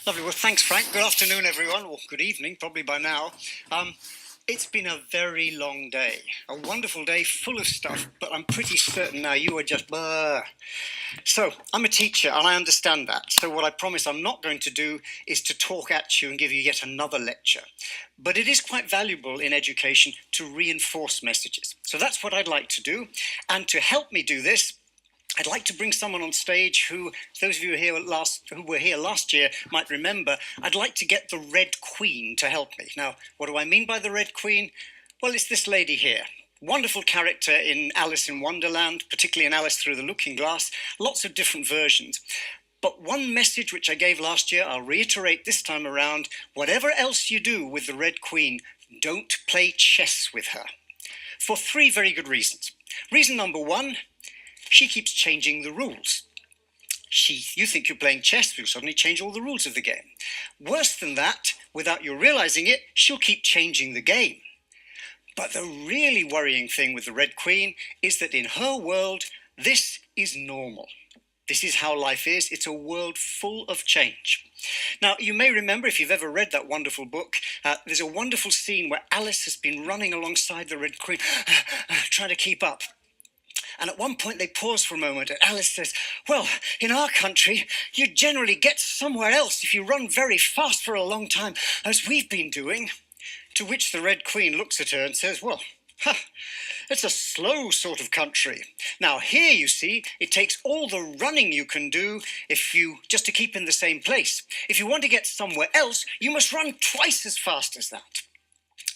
Lovely. Well, thanks, Frank. Good afternoon, everyone. Or good evening, probably by now. It's been a very long day. A wonderful day full of stuff, but I'm pretty certain now you are just... So, I'm a teacher, and I understand that. So what I promise I'm not going to do is to talk at you and give you yet another lecture. But it is quite valuable in education to reinforce messages. So that's what I'd like to do. And to help me do this, I'd like to bring someone on stage who, those of you who were here last year might remember. I'd like to get the Red Queen to help me. Now, what do I mean by the Red Queen? Well, it's this lady here. Wonderful character in Alice in Wonderland, particularly in Alice Through the Looking Glass. Lots of different versions. But one message which I gave last year, I'll reiterate this time around. Whatever else you do with the Red Queen, don't play chess with her. For three very good reasons. Reason number one, she keeps changing the rules. You think you're playing chess, you'll suddenly change all the rules of the game. Worse than that, without you realizing it, she'll keep changing the game. But the really worrying thing with the Red Queen is that in her world, this is normal. This is how life is. It's a world full of change. Now, you may remember, if you've ever read that wonderful book, there's a wonderful scene where Alice has been running alongside the Red Queen, trying to keep up. And at one point they pause for a moment and Alice says, well, in our country, you generally get somewhere else if you run very fast for a long time, as we've been doing. To which the Red Queen looks at her and says, well, it's a slow sort of country. Now here, you see, it takes all the running you can do just to keep in the same place. If you want to get somewhere else, you must run twice as fast as that.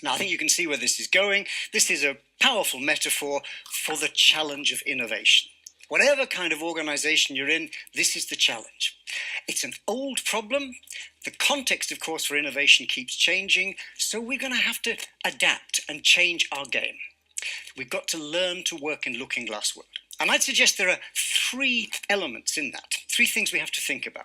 Now, I think you can see where this is going. This is a powerful metaphor for the challenge of innovation. Whatever kind of organization you're in, this is the challenge. It's an old problem. The context, of course, for innovation keeps changing, so we're going to have to adapt and change our game. We've got to learn to work in Looking Glass world. And I'd suggest there are three elements in that, three things we have to think about.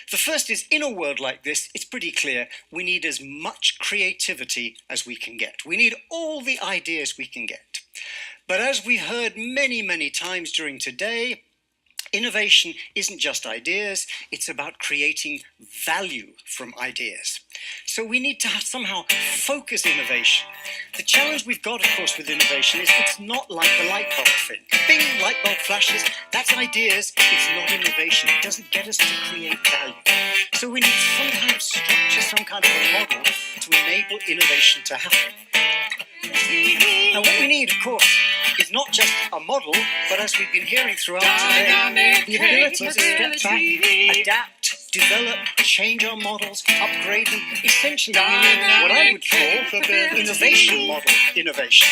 The first is, in a world like this, it's pretty clear we need as much creativity as we can get. We need all the ideas we can get. But as we've heard many, many times during today, innovation isn't just ideas, it's about creating value from ideas. So we need to somehow focus innovation. The challenge we've got, of course, with innovation is it's not like the light bulb thing. Bing, light bulb flashes, that's ideas, it's not innovation. It doesn't get us to create value. So we need some kind of structure, some kind of a model to enable innovation to happen. Now what we need, of course, is not just a model, but as we've been hearing throughout today, the ability to step back, adapt, develop, change our models, upgrade them. Essentially, we need what I would call innovation model innovation.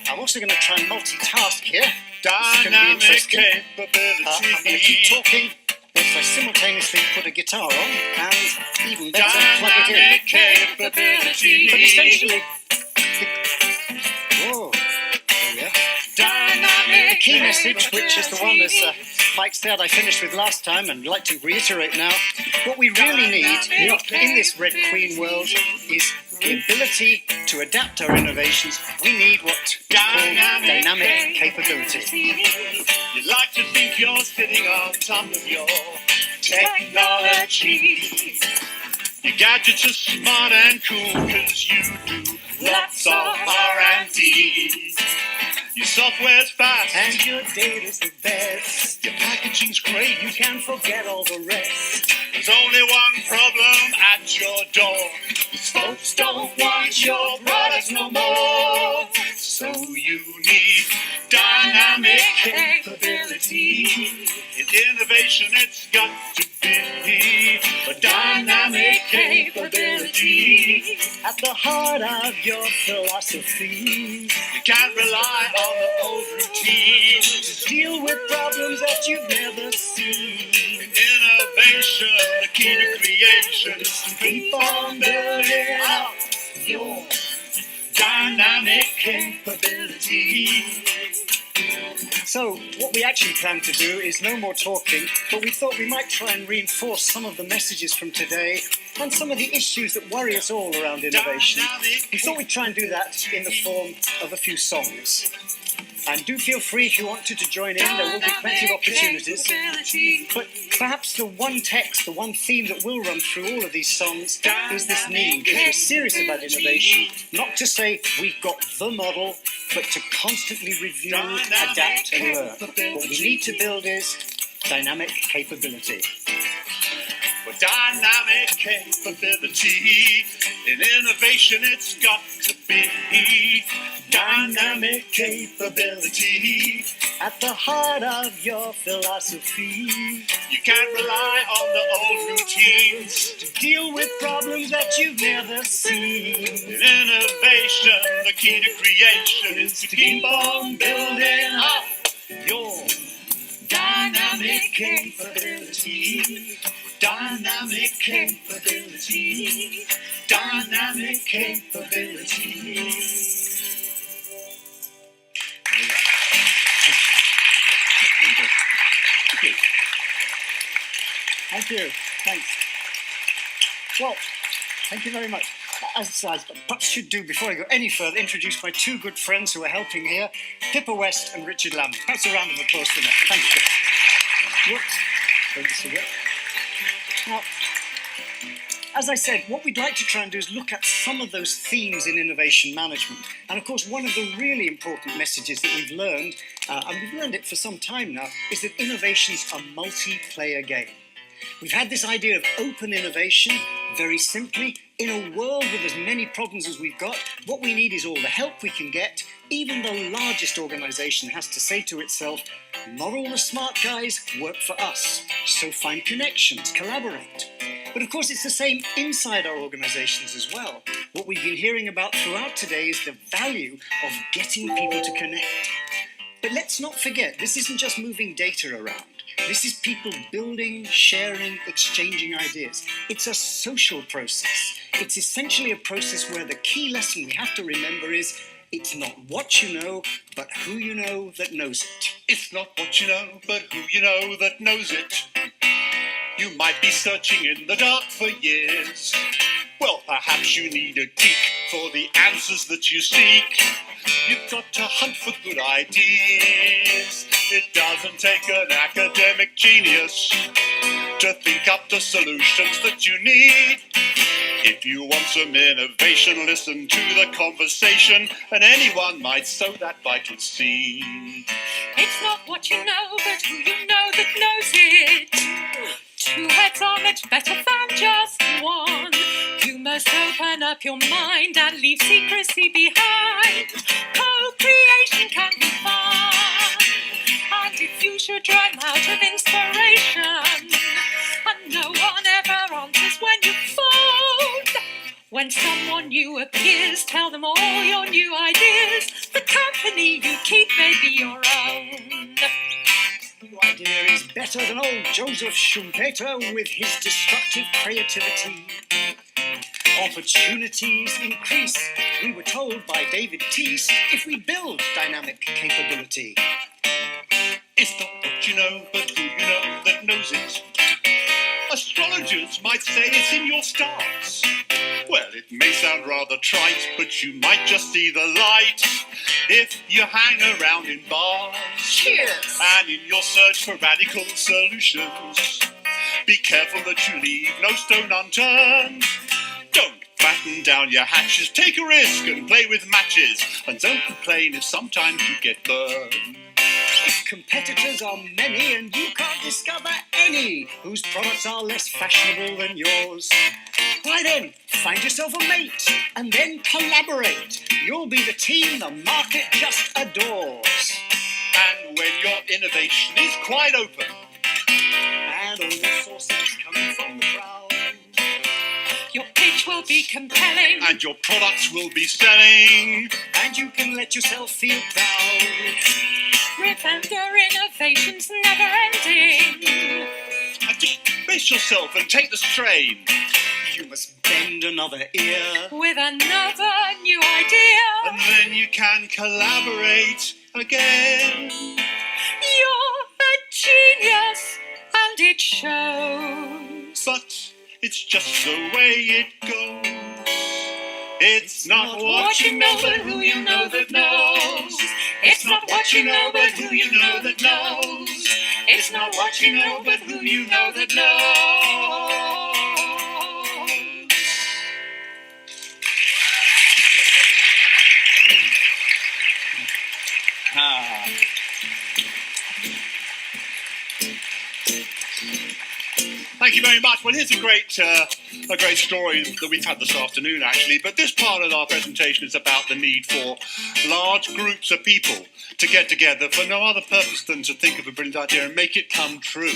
I'm also going to try and multitask here. This is going to be interesting. I'm going to keep talking whilst I simultaneously put a guitar on and, even better, plug it in. But essentially, the key message, which is the one, as Mike said, I finished with last time and I'd like to reiterate now, what we really need in this Red Queen world is the ability to adapt our innovations. We need what is called dynamic capability. You like to think you're sitting on top of your technology. Your gadgets are smart and cool because you do lots of R&D. Your software's fast And your data's the best. your packaging's great. You can forget all the rest. There's only one problem at your door. These folks don't want your products no more. So you need dynamic capability. In innovation, it's got to be a dynamic capability. At the heart of your philosophy, You can't rely on the old routines. deal with problems that you've never seen. Innovation, the key to creation, is to Keep on building out your dynamic capability. So what we actually plan to do is no more talking, but we thought we might try and reinforce some of the messages from today and some of the issues that worry us all around innovation. We thought we'd try and do that in the form of a few songs. And do feel free if you want to join in. There will be plenty of opportunities. But perhaps the one text, the one theme that will run through all of these songs is this need. If we're serious about innovation, not to say we've got the model, but to constantly review, adapt and learn. What we need to build is dynamic capability. For dynamic capability, in innovation it's got to be dynamic capability. At the heart of your philosophy, You can't rely on the old routines. to deal with problems that you've never seen. In innovation, the key to creation is to keep on building up Your dynamic capability. Dynamic capability. Dynamic capability. Thank you. Thanks. Well, thank you very much. As I perhaps should do before I go any further, introduce my two good friends who are helping here, Pippa West and Richard Lamb. Perhaps a round of applause for them. Thank you. Whoops. Going to cigarette. Now, as I said, what we'd like to try and do is look at some of those themes in innovation management. And of course, one of the really important messages that we've learned, and we've learned it for some time now, is that innovation's a multiplayer game. We've had this idea of open innovation, very simply. In a world with as many problems as we've got, what we need is all the help we can get. Even the largest organisation has to say to itself, not all the smart guys work for us, so find connections, collaborate. But of course it's the same inside our organisations as well. What we've been hearing about throughout today is the value of getting people to connect. But let's not forget, this isn't just moving data around. This is people building, sharing, exchanging ideas. It's a social process. It's essentially a process where the key lesson we have to remember is it's not what you know, but who you know that knows it. It's not what you know, but who you know that knows it. You might be searching in the dark for years. Well, perhaps you need a geek for the answers that you seek. You've got to hunt for good ideas. It doesn't take an academic genius to think up the solutions that you need. If you want some innovation, listen to the conversation, and anyone might sow that vital seed. It's not what you know, but who you know that knows it. Two heads are much better than just one. You must open up your mind and leave secrecy behind. Co-creation can be fun. And if you should run out of inspiration, and no one ever answers when you phone, when someone new appears, tell them all your new ideas. The company you keep may be your own. New idea is better than old Joseph Schumpeter with his destructive creativity. Opportunities increase, we were told by David Teese, if we build dynamic capability. It's not what you know, but who you know that knows it. Astrologers might say it's in your stars. Well, it may sound rather trite, but you might just see the light if you hang around in bars. Cheers! And in your search for radical solutions, be careful that you leave no stone unturned. Don't batten down your hatches, take a risk and play with matches, and don't complain if sometimes you get burned. If competitors are many and you can't discover any whose products are less fashionable than yours, why then, find yourself a mate and then collaborate. You'll be the team the market just adores. And when your innovation is quite open, And all the sources coming from the crowd, Your pitch will be compelling. and your products will be selling, and you can let yourself feel proud. Remember, innovation's never ending. and just brace yourself and take the strain. You must bend another ear. With another new idea, And then you can collaborate again. you're a genius, and it shows. But it's just the way it goes. It's not what you know, but who you know that knows. It's not what you know, but who you know that knows. It's not what you know, but who you know that knows. Ah. Thank you very much. Well, here's a great story that we've had this afternoon, actually. But this part of our presentation is about the need for large groups of people to get together for no other purpose than to think of a brilliant idea and make it come true.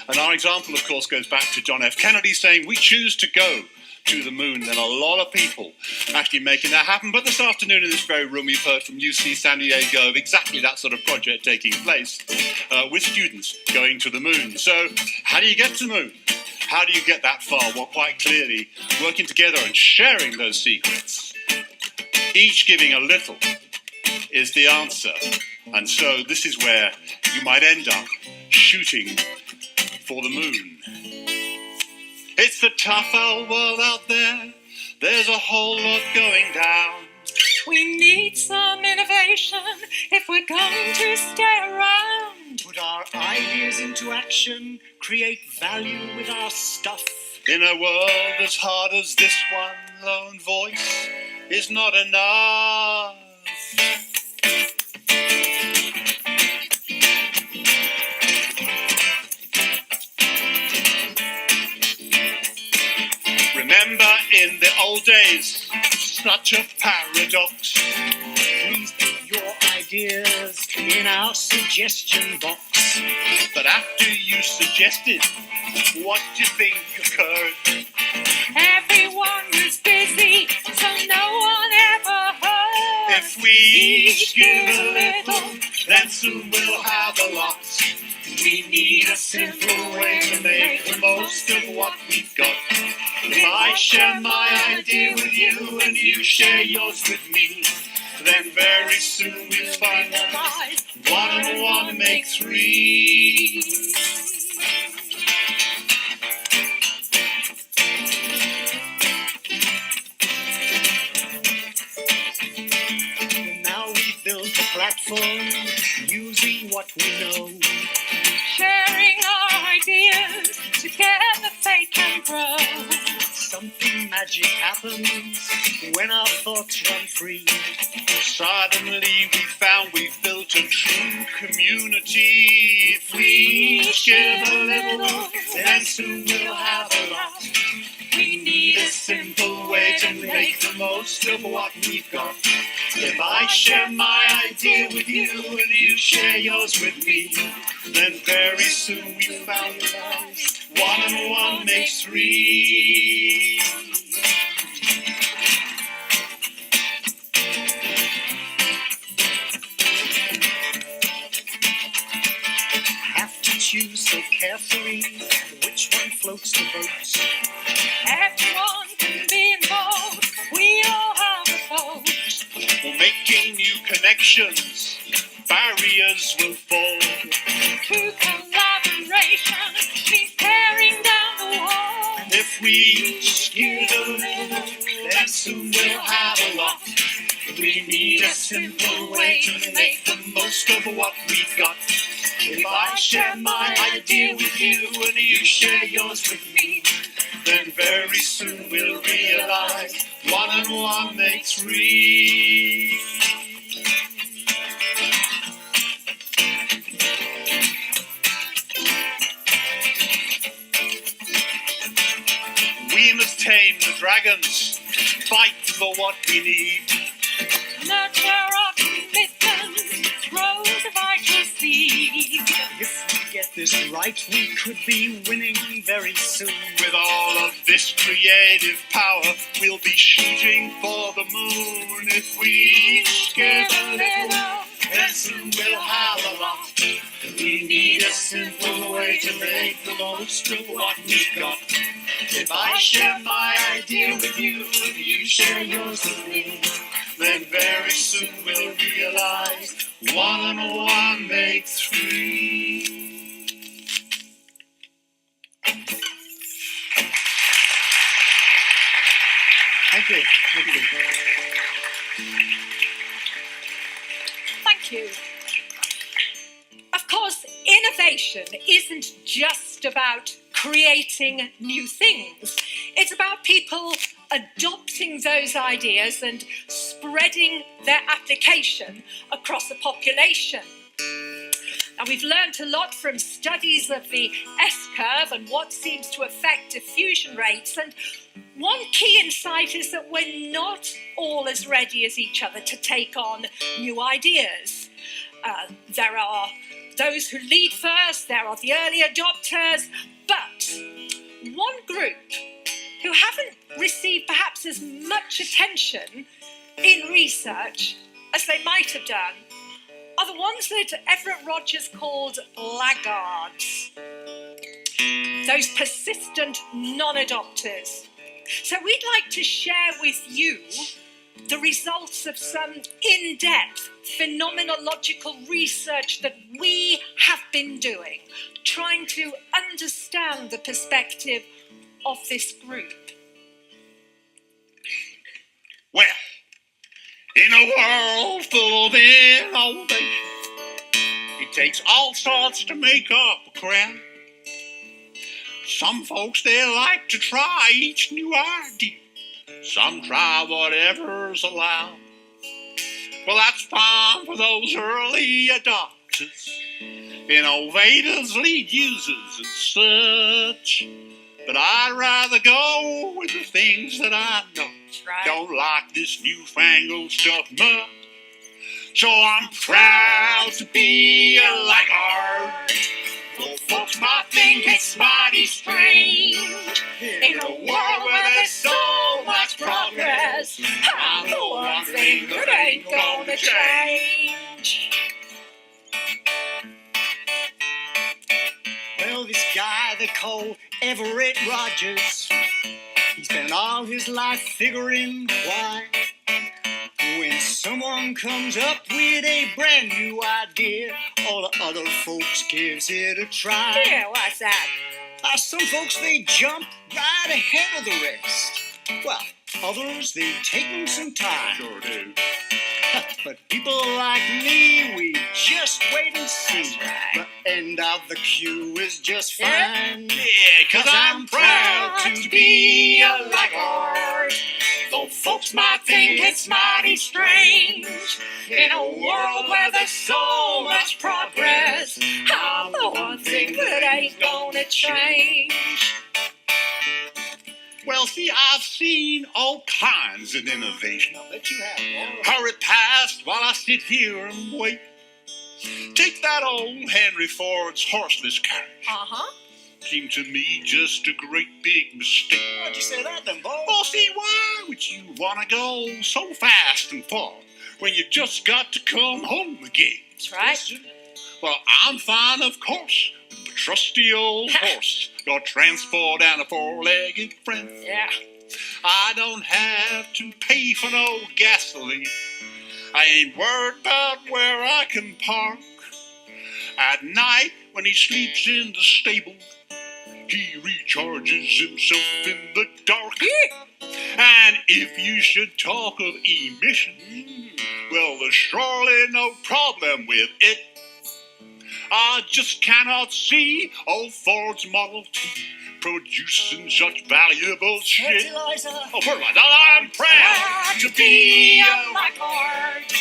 And our example, of course, goes back to John F. Kennedy saying, "We choose to go to the moon." Then a lot of people actually making that happen. But this afternoon in this very room, we've heard from UC San Diego of exactly that sort of project taking place with students going to the moon. So how do you get to the moon? How do you get that far? Well, quite clearly, working together and sharing those secrets. Each giving a little is the answer. And so this is where you might end up shooting for the moon. It's a tough old world out there. There's a whole lot going down. We need some innovation if we're going to stay around. Put our ideas into action, create value with our stuff. In a world as hard as this one, lone voice is not enough. Remember in the old days, such a paradox. Please put your ideas in our suggestion box. But after you suggested, what do you think occurred? Everyone was busy, so no one ever heard. If we each give a little, then soon we'll have a lot. We need a simple way to make the most of what we've got. If I share my idea with you and you share yours with me, then very soon we'll find that 1 and 1 make 3. Now we've built a platform using what we know. Sharing our ideas, together they can grow. Something magic happens when our thoughts run free. Suddenly we found we've built a true community. If we each give a little, then soon we'll have a lot. We need a simple way to make the most of what we've got. If I share my idea with you and you share yours with me, then very soon we found that 1 and 1 makes 3. Have to choose so carefully which one floats the boat. Everyone can be involved, we all have a vote. For making new connections, barriers will fall. True collaboration means tearing down the wall. If we each give a little, then soon we'll have a lot. We need a simple way to make the most of what we've got. If I share my idea with you and you share yours with me, then very soon we'll realize 1 and 1 makes 3. We must tame the dragons, fight for what we need. Nurture our commitment, grow the vital seed. If we get this right, we could be winning very soon. With all of this creative power, we'll be shooting for the moon. If we each give a little, then soon we'll have a lot. We need a simple way to make the most of what we've got. If I share my idea with you and you share yours with me, then very soon we'll realize 1 and 1 make 3. Thank you. Thank you. Thank you. Of course, innovation isn't just about creating new things. It's about people adopting those ideas and spreading their application across a population. Now, we've learnt a lot from studies of the S-curve and what seems to affect diffusion rates. And one key insight is that we're not all as ready as each other to take on new ideas. There are those who lead first, there are the early adopters, but one group who haven't received perhaps as much attention in research as they might have done are the ones that Everett Rogers called laggards, those persistent non-adopters. So we'd like to share with you the results of some in-depth phenomenological research that we have been doing, trying to understand the perspective of this group. Well, in a world full of innovation, it takes all sorts to make up a crowd. Some folks, they like to try each new idea. Some try whatever's allowed. Well, that's fine for those early adopters, innovators, lead users, and such. But I'd rather go with the things that I know. Right. Don't like this newfangled stuff much. So I'm proud to be a laggard. Though folks might think it's mighty strange. In a world where there's so much progress, I'm the one thing that ain't gonna change. Well, this guy they call Everett Rogers, he spent all his life figuring why when someone comes up with a brand new idea, all the other folks gives it a try. Yeah, what's that? Some folks, they jump right ahead of the rest. Well, others, they take them some time. Sure do. But people like me, we just wait and see. That's right. The end of the queue is just Yeah. fine. Yeah, 'cause I'm proud to be a laggard. Though folks might think it's mighty strange. In a world where there's so much progress, I'm the one thing that ain't gonna change. Well, see, I've seen all kinds of innovation. I bet you have. Hurry past while I sit here and wait. Take that old Henry Ford's horseless carriage. Uh-huh. Seemed to me just a great big mistake. Why'd you say that then, Bo? Well, see, why would you want to go so fast and far when you just got to come home again? That's right. Well, I'm fine, of course, with the trusty old horse, your transport and a four-legged friend. Yeah. I don't have to pay for no gasoline. I ain't worried about where I can park. At night, when he sleeps in the stable, he recharges himself in the dark. And if you should talk of emission, well, there's surely no problem with it. I just cannot see old Ford's Model T producing such valuable shit. Fertilizer. Oh, fertilizer. I'm proud to be a laggard.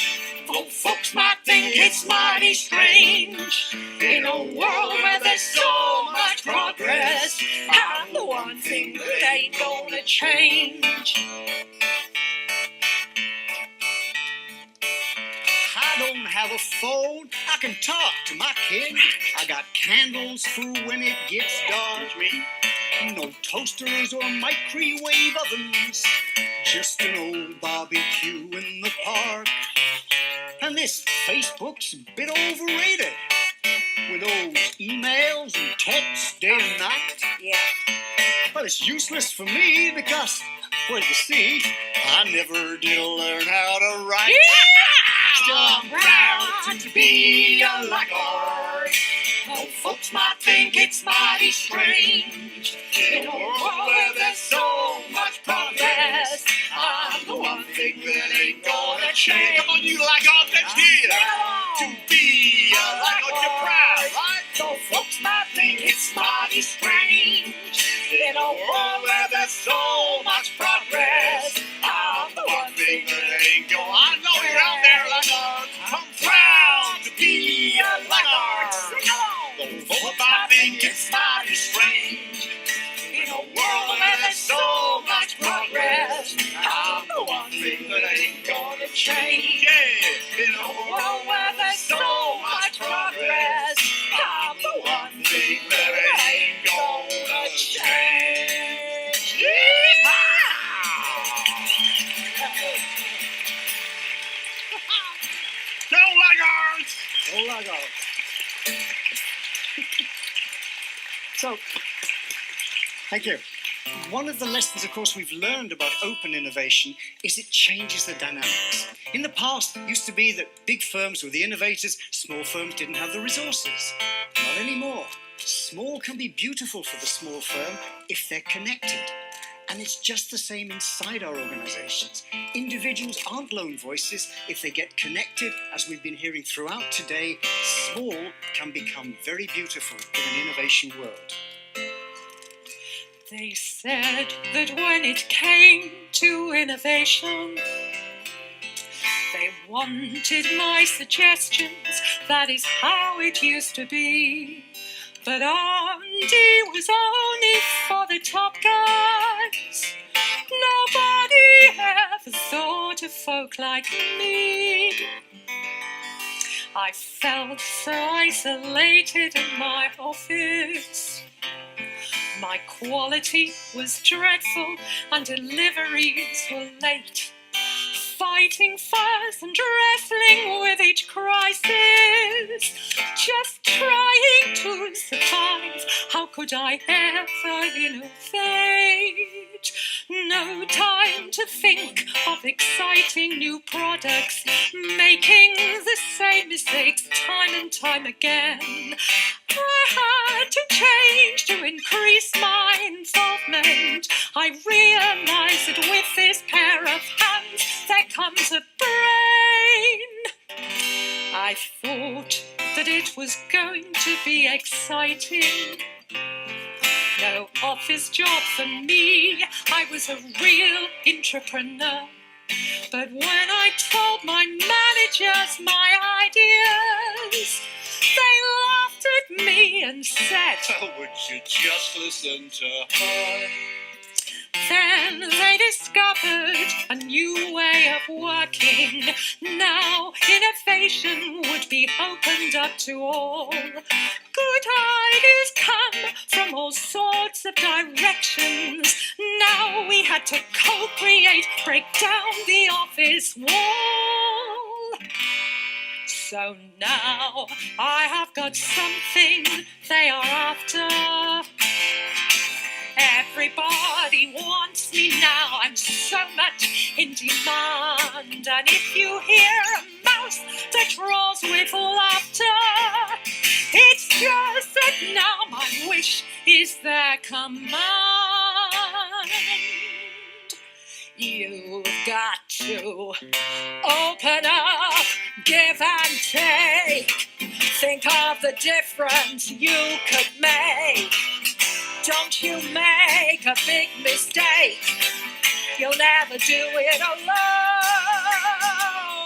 Though folks might think it's mighty strange. In a world where there's so much progress, I'm the one thing that ain't gonna change. I don't have a phone. I can talk to my kid. I got candles for when it gets dark. No toasters or microwave ovens. Just an old barbecue in the park. And this Facebook's a bit overrated. With those emails and texts day and night. Yeah. But it's useless for me because, well, you see, I never did learn how to write. Still, I'm proud to be a laggard. Though folks might think it's mighty strange. In a world where there's so much progress, I'm the one thing that ain't gonna change. Come on, you laggard, let's hear it. To change. Yeah, in a world where there's so much progress, I'm the one thing that ain't gonna change. Go Laggards! Go Laggards. So, thank you. One of the lessons, of course, we've learned about open innovation is it changes the dynamics. In the past, it used to be that big firms were the innovators, small firms didn't have the resources. Not anymore. Small can be beautiful for the small firm if they're connected. And it's just the same inside our organizations. Individuals aren't lone voices. If they get connected, as we've been hearing throughout today, small can become very beautiful in an innovation world. They said that when it came to innovation, they wanted my suggestions. That is how it used to be. But R&D was only for the top guys. Nobody ever thought of folk like me. I felt so isolated in my office. My quality was dreadful and deliveries were late. Fighting fires and wrestling with each crisis. Just trying to survive. How could I ever innovate? No time to think of exciting new products. Making the same mistakes time and time again. I had to change to increase my involvement. I realized that with this pair of hands there comes a brain. I thought that it was going to be exciting. No office job for me. I was a real entrepreneur. But when I told my managers my ideas, they laughed at me and said, Oh, would you just listen to her? Then they discovered a new way of working. Now innovation would be opened up to all. Good ideas come from all sorts of directions. Now we had to co-create, break down the office wall. So now I have got something they are after. Everybody wants me now, I'm so much in demand. And if you hear a mouse that roars with laughter, it's just that now my wish is their command. You've got to open up, give and take. Think of the difference you could make. Don't you make a big mistake. You'll never do it alone.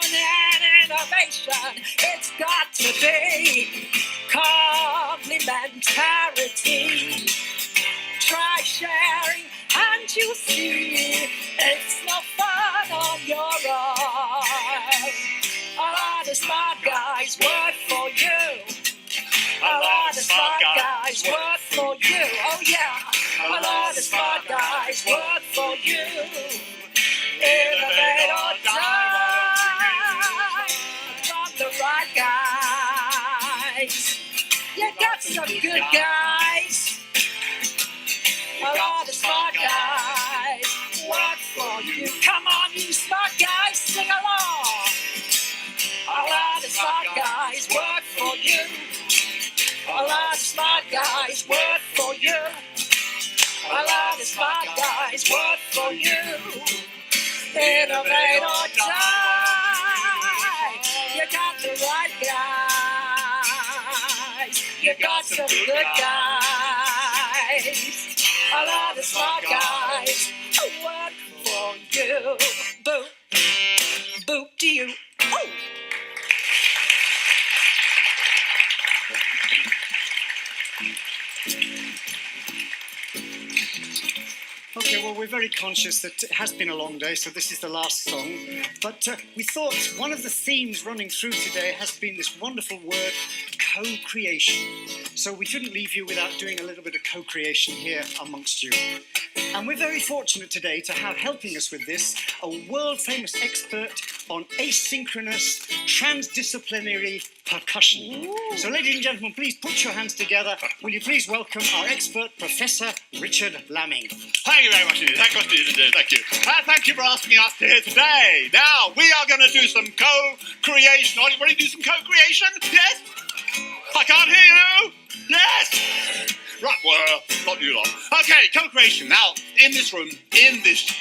And innovation, it's got to be complementarity. Try sharing and you see it's no fun on your own. A lot of smart guys work for you. A lot of smart guys work for you. Oh yeah. A lot of smart guys work for you. Innovate or die. From the right guys. You got some good guys. A lot of smart guys work for you. Come on, you smart guys, sing along. A lot of smart guys work for you. A lot of smart guys work for you. A lot of smart guys work for you. Innovate or die. You got the right guys. You got some good guys. A lot of smart guys work for you. Boop, boop to you. Oh. Okay, Okay, well, we're very conscious that it has been a long day, so this is the last song. But we thought one of the themes running through today has been this wonderful word, co-creation. So we couldn't leave you without doing a little bit of co-creation here amongst you. And we're very fortunate today to have helping us with this a world-famous expert on asynchronous, transdisciplinary percussion. Ooh. So, ladies and gentlemen, please put your hands together. Will you please welcome our expert, Professor Richard Lamming. Thank you very much indeed. Thank you. Thank you for asking me up here today. Now, we are going to do some co-creation. Are you ready to do some co-creation? Yes? I can't hear you. Yes? Right, well, not you lot. Okay, co-creation. Now, in this room, in this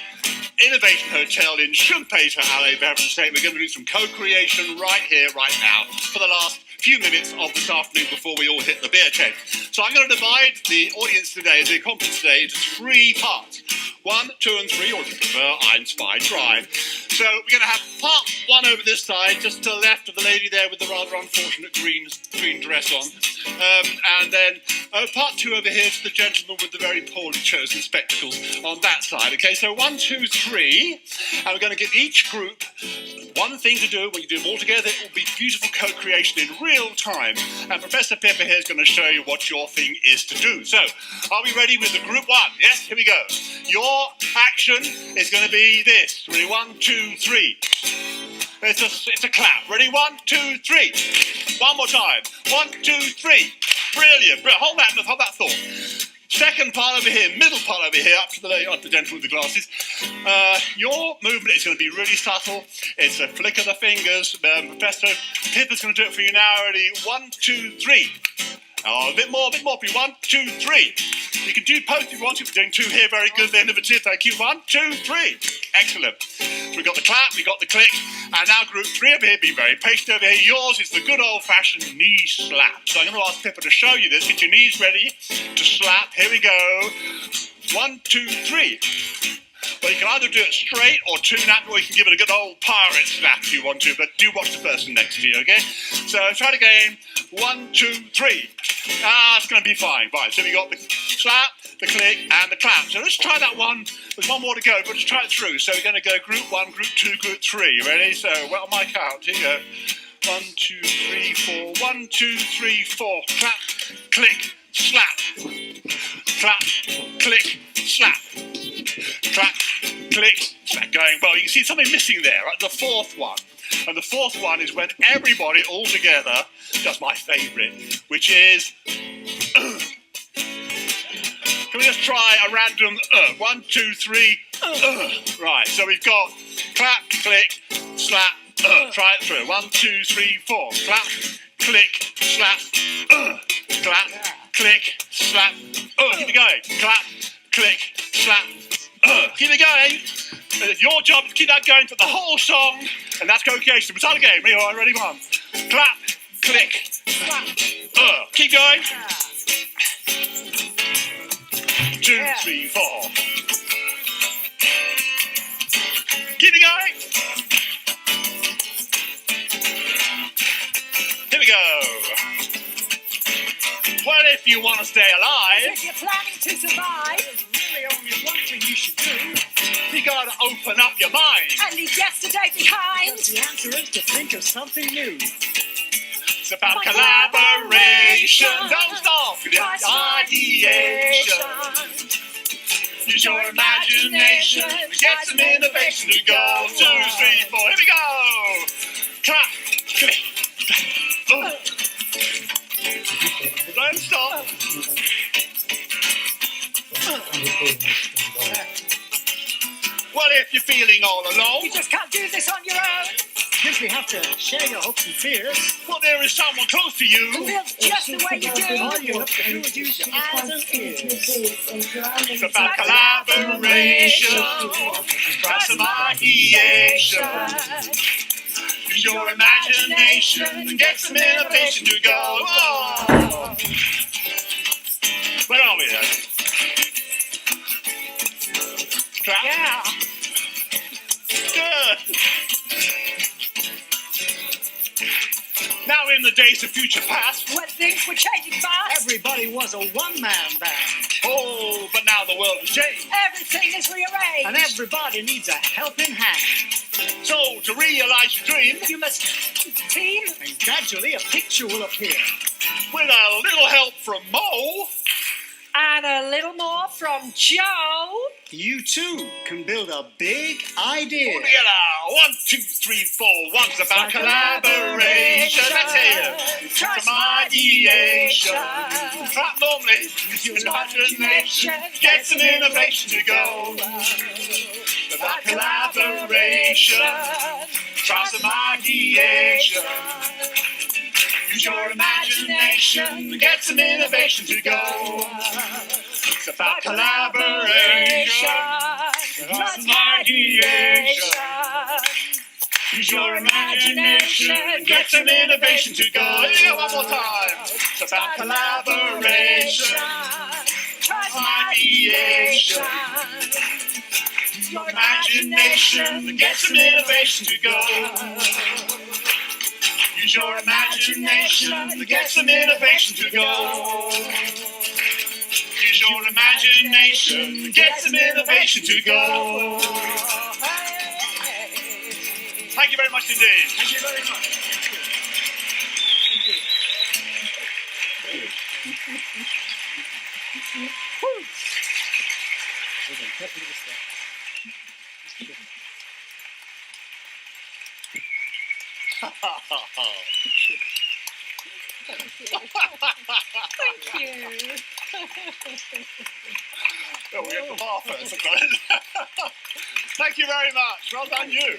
Innovation Hotel in Schumpeter Alley, Beverly State, we're going to do some co-creation right here, right now, for the last few minutes of this afternoon before we all hit the beer tent. So I'm going to divide the audience today, the conference today, into 3 parts. 1, 2, and 3, or if you prefer, Ein, Zwei, Drei. So we're going to have part 1 over this side, just to the left of the lady there with the rather unfortunate green dress on. And then part 2 over here to the gentleman with the very poorly chosen spectacles on that side. Okay, so 1, 2, 3, and we're going to give each group one thing to do. When you do them all together, it will be beautiful co-creation in real time. And Professor Pippa here is going to show you what your thing is to do. So, are we ready with the group 1? Yes, here we go. Your action is going to be this. Ready? 1, 2, 3. It's a clap. Ready? 1, 2, 3. One more time. 1, 2, 3. Brilliant. Hold that thought. Second part over here, middle part over here, up to the gentleman with the glasses. Your movement is going to be really subtle. It's a flick of the fingers. Professor Pippa's going to do it for you now. Ready? 1, 2, 3. Oh, a bit more for you. 1, 2, 3. You can do both if you want to. We're doing 2 here. Very good. Innovative. Thank you. 1, 2, 3. Excellent. So we've got the clap, we've got the click, and now group 3 over here, be very patient over here. Yours is the good old-fashioned knee slap. So I'm going to ask Pippa to show you this. Get your knees ready to slap. Here we go. 1, 2, 3. Well, you can either do it straight or tune up, or you can give it a good old pirate slap if you want to, but do watch the person next to you, okay? So try it again. 1, 2, 3. It's going to be fine. Right, so we got the slap, the click, and the clap. So let's try that one. There's one more to go, but let's try it through. So we're going to go group 1, group 2, group 3. Ready? So, well, on my count. Here you go. 1, 2, 3, 4. 1, 2, 3, 4. Clap, click, slap. Clap, click, slap. Clap, click, slap. Going well. You can see something missing there, right? The 4th one. And the 4th one is when everybody all together does my favourite, which is... Can we just try a random 1, 2, 3, Right, so we've got clap, click, slap, try it through. 1, 2, 3, 4. Clap, click, slap, clap, click, slap. Keep it going. Clap, click, slap, keep it going. And it's your job to keep that going for the whole song, and that's co-creation. We'll start again. Ready? 1. Clap, click, slap, keep going. 2, 3, 4. Keep it going. Here we go. Well, if you want to stay alive, If you're planning to survive there's really only one thing you should do. You gotta open up your mind. and leave yesterday behind, The answer is to think of something new. It's about By collaboration. collaboration. Don't stop. Twice Ideation. Use your imagination. Get some innovation to go. 2, 3, 4. Here we go. Clap. Click. Don't stop. Well, if you're feeling all alone, you just can't do this on your own. simply have to share your hopes and fears. Well, there is someone close to you. Who feels just the way you All do. you have to do is use your eyes and ears. it's about collaboration. Try some ideation. Use your imagination and get some innovation to go. Oh. Where are we then? Clap. Yeah. Good. Now in the days of future past, When things were changing fast. Everybody was a one-man band. oh, but now the the world has changed. Everything is rearranged. And everybody needs a helping hand. So, to realise your dream, You must team. And gradually a picture will appear. with a little help from Mo, And a little more from Joe. You too can build a big idea. all together. 1, 2, 3, 4. One's about collaboration. Let's hear it. Trust my ideation. Trap normally with your imagination. Get some innovation to go. About collaboration. Try some ideation. Use your imagination. Get some innovation to go. It's about collaboration. Try some ideation. Use your imagination. Get some innovation to go. Yeah, one more time. It's about collaboration. Ideation. Your imagination. Get some innovation to go. Use your imagination. Get some innovation to go. Use your imagination. Get some innovation to go. Thank you very much indeed. Thank you very much. Thank you. Oh, we have to laugh first, I suppose. Thank you very much. Well done, you.